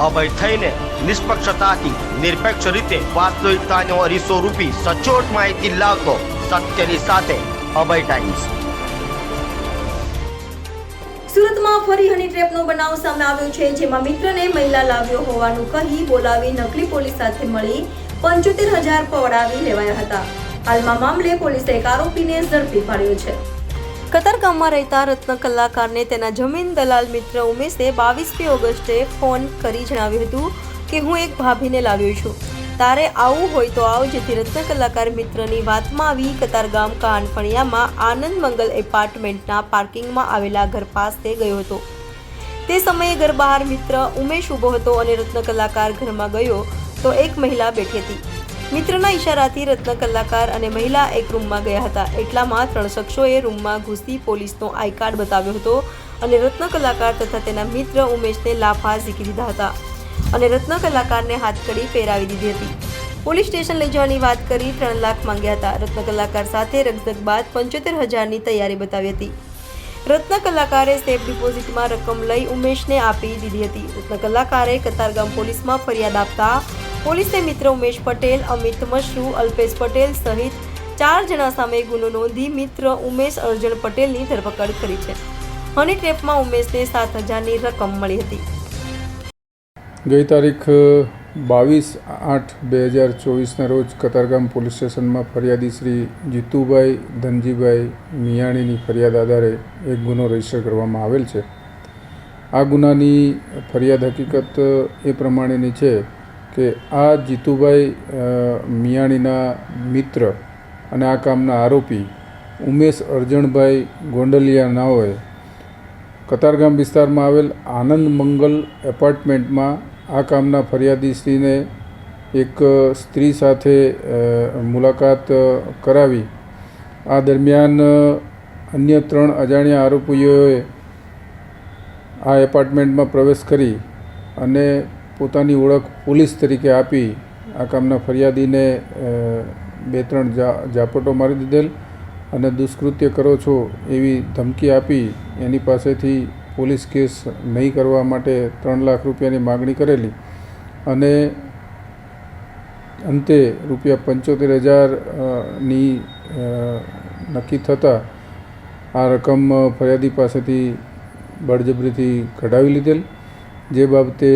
અભય થઈને નિષ્પક્ષતાથી નિરપેક્ષ રીતે વાસ્તવિકતાનો અરીસો રૂપી સચોટ માહિતી લાવતો સત્યની સાથે અભય ટાઈમ્સ। સુરતમાં ફરી હની ટ્રેપનો બનાવ સામે આવ્યો છે, જેમાં મિત્રને મહિલા લાવ્યો હોવાનું કહી બોલાવી નકલી પોલીસ સાથે મળી 75,000 પડાવી લેવાયા હતા। હાલમાં મામલે પોલીસે એક આરોપીને ઝડપી પાડ્યો છે। કતારગામમાં રહેતા રત્ન કલાકારને તેના જમીન દલાલ મિત્ર ઉમેશે 22મી ઓગસ્ટે ફોન કરી જણાવ્યું હતું કે હું એક ભાભીને લાવ્યો છું, તારે આવવું હોય તો આવ, જેથી રત્ન કલાકાર મિત્રની વાતમાં આવી કતારગામ કાનફણિયામાં આનંદ મંગલ એપાર્ટમેન્ટના પાર્કિંગમાં આવેલા ઘર પાસે ગયો હતો। તે સમયે ઘર બહાર મિત્ર ઉમેશ ઊભો હતો અને રત્ન કલાકાર ઘરમાં ગયો તો એક મહિલા બેઠી હતી। મિત્રના ઈશારાથી રત્ન કલાકાર અને મહિલા એક રૂમમાં ગયા હતા। એટલામાં 3 શખ્સોએ રૂમમાં ઘૂસી પોલીસનો આઈ કાર્ડ બતાવ્યો હતો અને રત્ન કલાકાર તથા તેના મિત્ર ઉમેશને લાફા ઝીકી દીધા હતા અને રત્ન કલાકારને હાથકડી પહેરાવી દીધી હતી। પોલીસ સ્ટેશન લઈ જવાની વાત કરી 3 લાખ માંગ્યા હતા। રત્ન કલાકાર સાથે રકઝક બાદ 75,000ની તૈયારી બતાવી હતી। રત્ન કલાકારે સેફ ડિપોઝિટમાં રકમ લઈ ઉમેશને આપી દીધી હતી। રત્ન કલાકારે કતારગામ પોલીસમાં ફરિયાદ આપતા પોલીસે મિત્ર ઉમેશ પટેલ, અમિત મશરૂ, અલ્પેશ પટેલ સહિત 4 જણા સામે ગુનો નોંધી મિત્ર ઉમેશ અર્જણ પટેલની ધરપકડ કરી છે। હની ટ્રેપમાં ઉમેશને 7,000ની રકમ મળી હતી। ગઈ તારીખ 22/8/2024ના રોજ કતારગામ પોલીસ સ્ટેશનમાં ફરિયાદી શ્રી જીતુભાઈ ધનજીભાઈ મિયાણીની ફરિયાદ આધારે એક ગુનો રજીસ્ટર કરવામાં આવેલ છે। આ ગુનાની ફરિયાદ હકીકત એ પ્રમાણેની છે કે આ જીતુભાઈ મિયાણીના મિત્ર અને આ કામના આરોપી ઉમેશ અર્જણભાઈ ગોંડલિયા નાઓએ કતારગામ વિસ્તારમાં આવેલ આનંદ મંગલ એપાર્ટમેન્ટમાં આ કામના ફરિયાદીશ્રીને એક સ્ત્રી સાથે મુલાકાત કરાવી આ દરમિયાન અન્ય 3 અજાણ્યા આરોપીઓએ આ એપાર્ટમેન્ટમાં પ્રવેશ કરી અને પોતાની ઓળખ પોલીસ તરીકે આપી આ કામના ફરિયાદીને 2-3 ઝાપટો મારી દીધેલ અને દુષ્કૃત્ય કરો છો એવી ધમકી આપી એની પાસેથી પોલીસ કેસ નહીં કરવા માટે 3 લાખ રૂપિયાની માગણી કરેલી અને અંતે ₹75,000ની નક્કી થતાં આ રકમ ફરિયાદી પાસેથી બળજબરીથી કઢાવી લીધેલ, જે બાબતે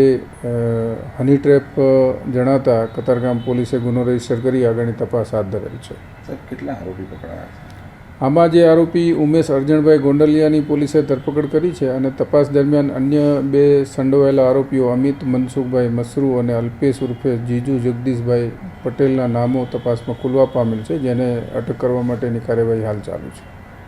હની ટ્રેપ જણાતા કતારગામ પોલીસે ગુનો રજીસ્ટર કરી આગળની તપાસ હાથ ધરેલ છે। કેટલા આરોપી પકડાયા છે? આમાં જે આરોપી ઉમેશ અર્જણભાઈ ગોંડલિયાની પોલીસે ધરપકડ કરી છે અને તપાસ દરમિયાન અન્ય 2 સંડોવાયેલા આરોપીઓ અમિત મનસુખભાઈ મસરૂ અને અલ્પેશ ઉર્ફે જીજુ જગદીશભાઈ પટેલના નામો તપાસમાં ખુલવા પામેલ છે, જેને અટક કરવા માટેની કાર્યવાહી હાલ ચાલુ છે।